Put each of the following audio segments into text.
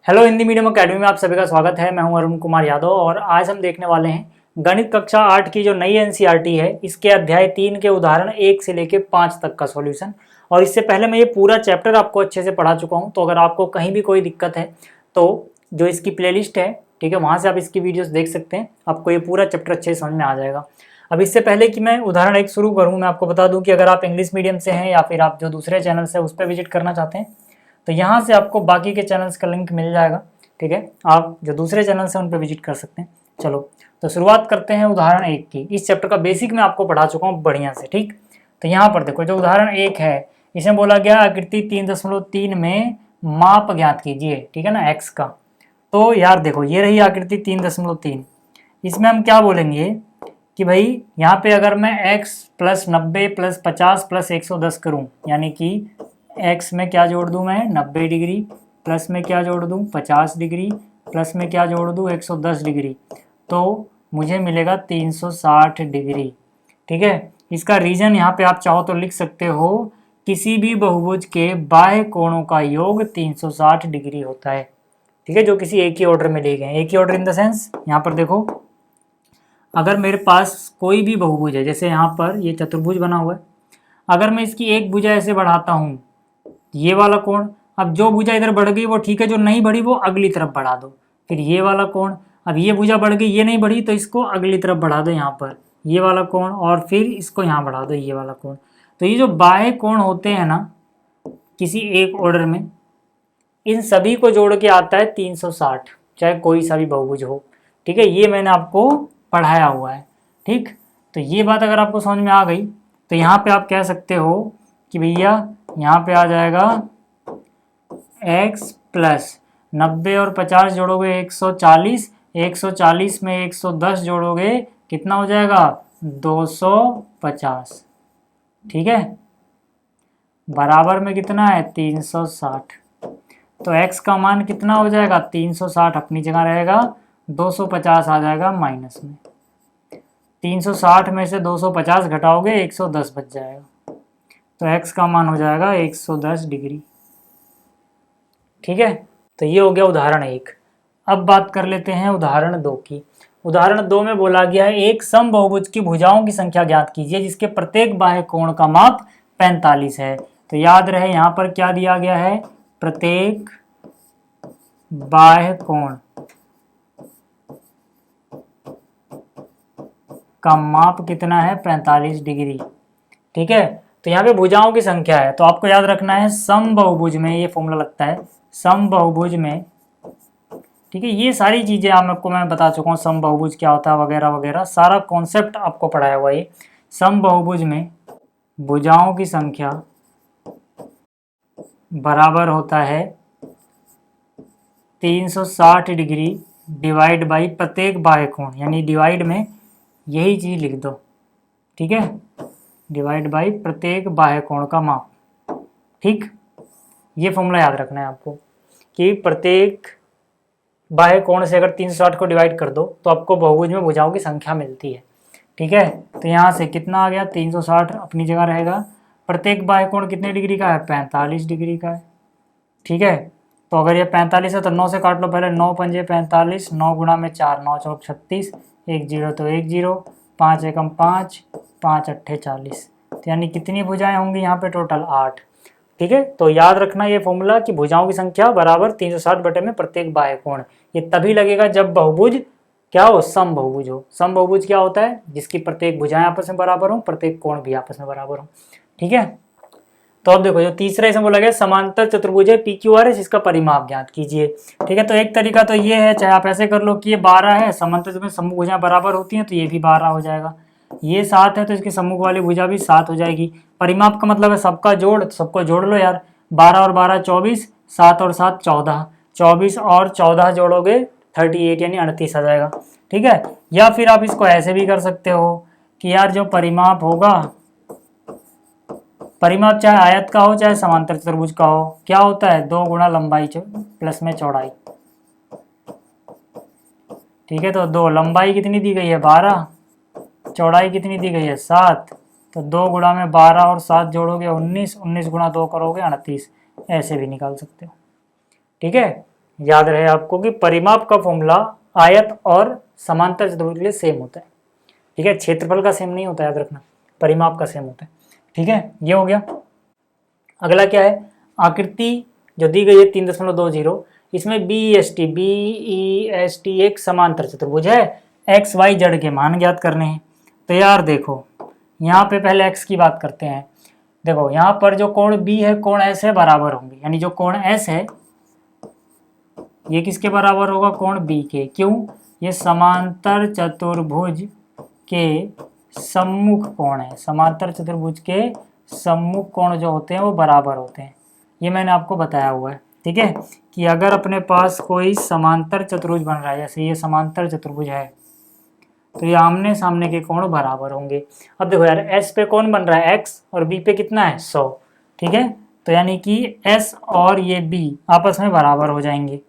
Hello Hindi medium academy में आप सभी का स्वागत है। मैं हूं अरुण कुमार यादव और आज हम देखने वाले हैं गणित कक्षा 8 की जो नई एनसीईआरटी है इसके अध्याय 3 के उदाहरण 1 से लेकर 5 तक का सॉल्यूशन। और इससे पहले मैं ये पूरा चैप्टर आपको अच्छे से पढ़ा चुका हूं, तो अगर आपको कहीं भी कोई दिक्कत है तो जो इसकी प्लेलिस्ट है, ठीक है, वहाँ से आप इसकी वीडियोज़ देख सकते हैं। आपको ये पूरा चैप्टर अच्छे से समझ में आ जाएगा। अब इससे पहले कि मैं उदाहरण 1 शुरू करूँ, मैं आपको बता दूँ कि अगर आप इंग्लिश मीडियम से हैं या फिर आप जो दूसरे चैनल से उस पर विजिट करना चाहते हैं तो यहाँ से आपको बाकी के चैनल्स का लिंक मिल जाएगा। ठीक है, आप जो दूसरे चैनल से उन पर विजिट कर सकते हैं। चलो तो शुरुआत करते हैं उदाहरण 1 की। इस चैप्टर का बेसिक मैं आपको पढ़ा चुका हूँ बढ़िया से। ठीक, तो यहाँ पर देखो जो उदाहरण 1 है इसमें बोला गया आकृति 3.3 में माप ज्ञात कीजिए। ठीक है ना, एक्स का। तो यार देखो ये रही आकृति 3.3। इसमें हम क्या बोलेंगे कि भाई यहाँ पे अगर मैं x प्लस 90 प्लस 50 प्लस 110 करूँ, यानी कि x में क्या जोड़ दूँ मैं 90 डिग्री, प्लस में क्या जोड़ दूँ 50 डिग्री, प्लस में क्या जोड़ दूँ 110 डिग्री, तो मुझे मिलेगा 360 डिग्री। ठीक है, इसका रीजन यहाँ पे आप चाहो तो लिख सकते हो, किसी भी बहुभुज के बाह्य कोणों का योग 360 डिग्री होता है। ठीक है, जो किसी एक ही ऑर्डर में लिए गए हैं। एक ही ऑर्डर इन द सेंस यहाँ पर देखो, अगर मेरे पास कोई भी बहुभुज है, जैसे यहाँ पर ये चतुर्भुज बना हुआ है, अगर मैं इसकी एक भुजा ऐसे बढ़ाता हूँ, ये वाला कोण, अब जो भुजा इधर बढ़ गई वो ठीक है, जो नहीं बढ़ी वो अगली तरफ बढ़ा दो। फिर ये वाला कोण, अब ये भुजा बढ़ गई, ये नहीं बढ़ी तो इसको अगली तरफ बढ़ा दो यहाँ पर, ये वाला कोण, और फिर इसको यहाँ बढ़ा दो, ये वाला कोण। तो ये जो बाह्य कोण होते हैं ना किसी एक ऑर्डर में, इन सभी को जोड़ के आता है 360, चाहे कोई सा भी बहुभुज हो। ठीक है, ये मैंने आपको पढ़ाया हुआ है। ठीक, तो ये बात अगर आपको समझ में आ गई तो यहाँ पे आप कह सकते हो कि भैया यहाँ पे आ जाएगा x प्लस 90 और 50 जोड़ोगे 140, 140 में 110 जोड़ोगे कितना हो जाएगा 250। ठीक है, बराबर में कितना है 360। तो x का मान कितना हो जाएगा 360 अपनी जगह रहेगा, 250 आ जाएगा माइनस में। 360 में से 250 घटाओगे 110 बच जाएगा, तो x का मान हो जाएगा 110 डिग्री। ठीक है, तो ये हो गया उदाहरण 1। अब बात कर लेते हैं उदाहरण 2 की। उदाहरण 2 में बोला गया है एक समबाहुभुज की भुजाओं की संख्या ज्ञात कीजिए जिसके प्रत्येक बाह्य कोण का माप 45 है। तो याद रहे यहाँ पर क्या दिया गया है, प्रत्येक बाह्य कोण का माप कितना है 45 डिग्री। ठीक है, तो यहाँ पे भुजाओं की संख्या है, तो आपको याद रखना है समबाहुभुज में ये फॉर्मूला लगता है, समबाहुभुज में। ठीक है, ये सारी चीजें आपको मैं बता चुका हूँ, समबाहुभुज क्या होता है वगैरह वगैरह, सारा कॉन्सेप्ट आपको पढ़ाया हुआ है। समबाहुभुज में भुजाओं की संख्या बराबर होता है 360 डिग्री डिवाइड बाई प्रत्येक बाह्य कोण, यानी डिवाइड में यही चीज लिख दो। ठीक है, डिवाइड बाई प्रत्येक बाह्य कोण का माप। ठीक, ये फॉर्मूला याद रखना है आपको कि प्रत्येक बाह्य कोण से अगर 360 को डिवाइड कर दो तो आपको बहुभुज में भुजाओं की संख्या मिलती है। ठीक है, तो यहाँ से कितना आ गया 360 अपनी जगह रहेगा, प्रत्येक बाह्य कोण कितने डिग्री का है 45 डिग्री का है। ठीक है, तो अगर ये 45 है तो 9 से काट लो पहले, 9 पंजे 45, 9 गुणा में 4, 9 चौक 36, 1 जीरो तो 1 जीरो, 5 एकम 5, 5 अट्ठे 40, तो यानी कितनी भुजाएं होंगी यहाँ पे टोटल 8। ठीक है, तो याद रखना ये फॉर्मूला कि भुजाओं की संख्या बराबर 360 बटे में प्रत्येक बाह्य कोण। ये तभी लगेगा जब बहुभुज क्या हो, समबाहुभुज हो। समबाहुभुज क्या होता है, जिसकी प्रत्येक भुजाएं आपस में बराबर हो, प्रत्येक कोण भी आपस में बराबर हो। ठीक है, तो अब देखो जो तीसरा इसमें बोला गया समांतर चतुर्भुज है PQRS, इसका परिमाप ज्ञात कीजिए। ठीक है, तो एक तरीका तो ये है, चाहे आप ऐसे कर लो कि ये 12 है, समांतर में समूह भुजाएं बराबर होती हैं तो ये भी 12 हो जाएगा। ये 7 है तो इसकी सम्मुख वाली भुजा भी 7 हो जाएगी। परिमाप का मतलब है सबका जोड़, तो सबको जोड़ लो यार, 12 और 12 24, 7 और 7 14, 24 और 14 जोड़ोगे 38 यानी 38 आ जाएगा। ठीक है, या फिर आप इसको ऐसे भी कर सकते हो कि यार जो परिमाप होगा, परिमाप चाहे आयत का हो चाहे समांतर चतुर्भुज का हो, क्या होता है 2 गुणा लंबाई प्लस में चौड़ाई। ठीक है, तो 2 लंबाई कितनी दी गई है 12, चौड़ाई कितनी दी गई है 7, तो 2 गुणा में 12 और 7 जोड़ोगे 19, 19 गुणा 2 करोगे 38, ऐसे भी निकाल सकते हो। ठीक है, याद रहे आपको कि परिमाप का फॉर्मूला आयत और समांतर चतुर्भुज के लिए सेम होता है, ठीक है। क्षेत्रफल का सेम नहीं होता, याद रखना, परिमाप का सेम होता है, ठीक है। ये हो गया। अगला क्या है, आकृति जो दी गई है 3.20, इसमें बी ई एस टी एक समांतर चतुर्भुज है, एक्स वाई जेड के मान ज्ञात करने हैं। तो यार देखो, यहाँ पे पहले एक्स की बात करते हैं। देखो यहाँ पर जो कोण बी है, कोण एस है, बराबर होंगे, यानी जो कोण एस है ये किसके बराबर होगा, कोण बी के। क्यों, ये समांतर चतुर्भुज के सम्मुख कोण है, समांतर चतुर्भुज के सम्मुख कोण जो होते हैं वो बराबर होते हैं, ये मैंने आपको बताया हुआ है, ठीक है। कि अगर अपने पास कोई समांतर चतुर्भुज बन रहा है, जैसे ये समांतर चतुर्भुज है, तो ये आमने सामने के कोण बराबर होंगे। अब देखो यार, एस पे कौन बन रहा है, एक्स, और बी पे कितना है 100, ठीक है। तो यानी कि एस और ये बी आपस में बराबर हो जाएंगे,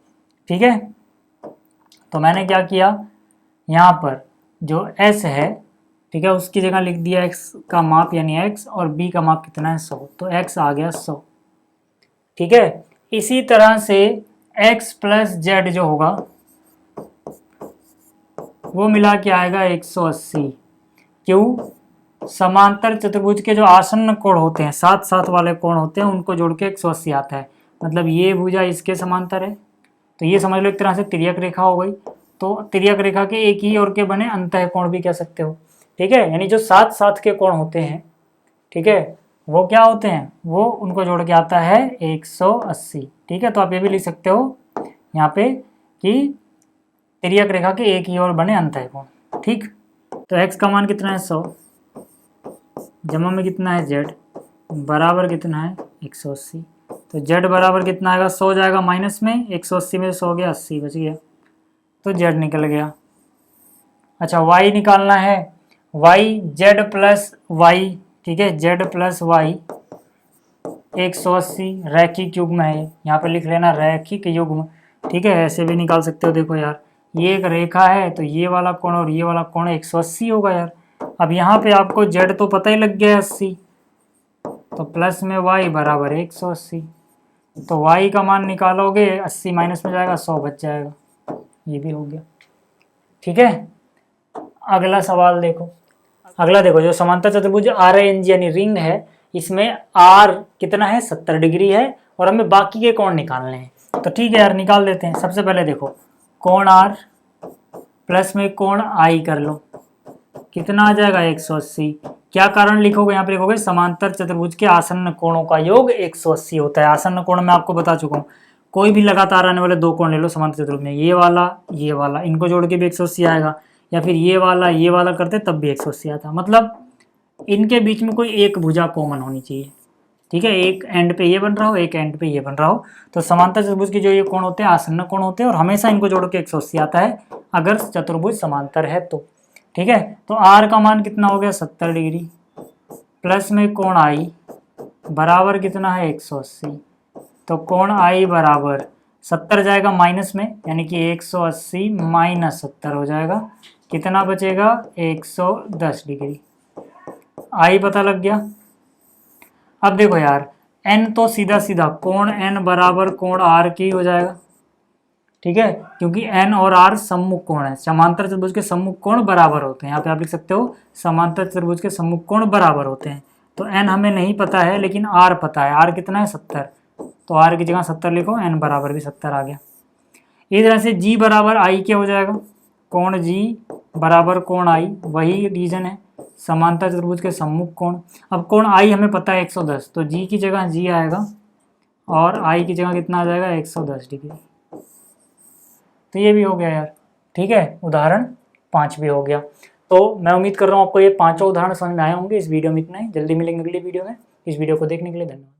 ठीक है। तो मैंने क्या किया, यहाँ पर जो एस है, ठीक है, उसकी जगह लिख दिया एक्स का माप यानी एक्स, और बी का माप कितना है 100, तो एक्स आ गया 100, ठीक है। इसी तरह से एक्स प्लस जेड जो होगा वो मिला के आएगा 180। क्यों, समांतर चतुर्भुज के जो आसन्न कोण होते हैं, साथ साथ वाले कोण होते हैं, उनको जोड़ के 180 आता है। मतलब ये भुजा इसके समांतर है, तो ये समझ लो एक तरह से तिर्यक रेखा हो गई। तो तिर्यक रेखा के एक ही ओर के बने अंतः कोण भी कह सकते हो, ठीक है। यानी जो साथ साथ के कोण होते हैं, ठीक है, वो क्या होते हैं, वो उनको जोड़ के आता है 180, ठीक है। तो आप ये भी लिख सकते हो यहाँ पे कि तिर्यक रेखा के एक ही ओर बने अंतः कोण, ठीक। तो x का मान कितना है 100, जमा में कितना है z, बराबर कितना है 180। तो z बराबर कितना आएगा, 100 जाएगा माइनस में, 180 में 100 गया, 80 बच गया, तो z निकल गया। अच्छा, y निकालना है, y z प्लस वाई, ठीक है, z प्लस वाई 180 रैखिक युग्म है, यहाँ पे लिख लेना रैखिक युग्म, ठीक है। ऐसे भी निकाल सकते हो, देखो यार ये एक रेखा है, तो ये वाला कोण और ये वाला कोण 180 होगा यार। अब यहाँ पे आपको z तो पता ही लग गया है 80, तो प्लस में y बराबर 180, तो y का मान निकालोगे 80 माइनस में जाएगा 100 बच जाएगा, ये भी हो गया, ठीक है। अगला सवाल देखो, अगला देखो, जो समांतर चतुर्भुज RANG यानी रिंग है, इसमें r कितना है 70 डिग्री है, और हमें बाकी के कोण निकालने हैं। तो ठीक है यार, निकाल देते हैं। सबसे पहले देखो, कोण r प्लस में कोण I कर लो, कितना आ जाएगा 180। क्या कारण लिखोगे, यहाँ पे लिखोगे समांतर चतुर्भुज के आसन्न कोणों का योग 180 होता है। आसन्न कोण मैं आपको बता चुका हूँ, कोई भी लगातार आने वाले दो कोण ले लो समांतर चतुर्भुज में, ये वाला इनको जोड़ के भी 180 आएगा, या फिर ये वाला करते तब भी 180 आता। मतलब इनके बीच में कोई एक भुजा कॉमन होनी चाहिए, ठीक है। एक एंड पे ये बन रहा हो, एक एंड पे ये बन रहा हो, तो समांतर चतुर्भुज के जो ये कोण होते हैं आसन्न कोण होते हैं, और हमेशा इनको जोड़ के 180 आता है अगर चतुर्भुज समांतर है तो, ठीक है। तो r का मान कितना हो गया 70 डिग्री, प्लस में कोण I बराबर कितना है 180। तो कोण I बराबर 70 जाएगा माइनस में, यानी कि 180 माइनस 70 हो जाएगा, कितना बचेगा 110 डिग्री। I पता लग गया। अब देखो यार, n तो सीधा सीधा कोण n बराबर कोण r की हो जाएगा, ठीक है, क्योंकि n और r सम्मुख कोण है। समांतर चतुर्भुज के सम्मुख कोण बराबर होते हैं, यहाँ पे आप लिख सकते हो समांतर चतुर्भुज के सम्मुख कोण बराबर होते हैं। तो n हमें नहीं पता है, लेकिन r पता है, r कितना है 70, तो r की जगह 70 लिखो, n बराबर भी 70 आ गया। इस तरह से g बराबर I क्या हो जाएगा, कोण g बराबर कोण I, वही रीजन है समांतर चतुर्भुज के सम्मुख कोण। अब कोण I हमें पता है 110, तो g की जगह g आएगा, और I की जगह कितना आ जाएगा 110 डिग्री। तो ये भी हो गया यार, ठीक है, उदाहरण 5 भी हो गया। तो मैं उम्मीद कर रहा हूँ आपको ये पांचों उदाहरण समझ में आए होंगे। इस वीडियो में इतना ही, जल्दी मिलेंगे अगली वीडियो में। इस वीडियो को देखने के लिए धन्यवाद।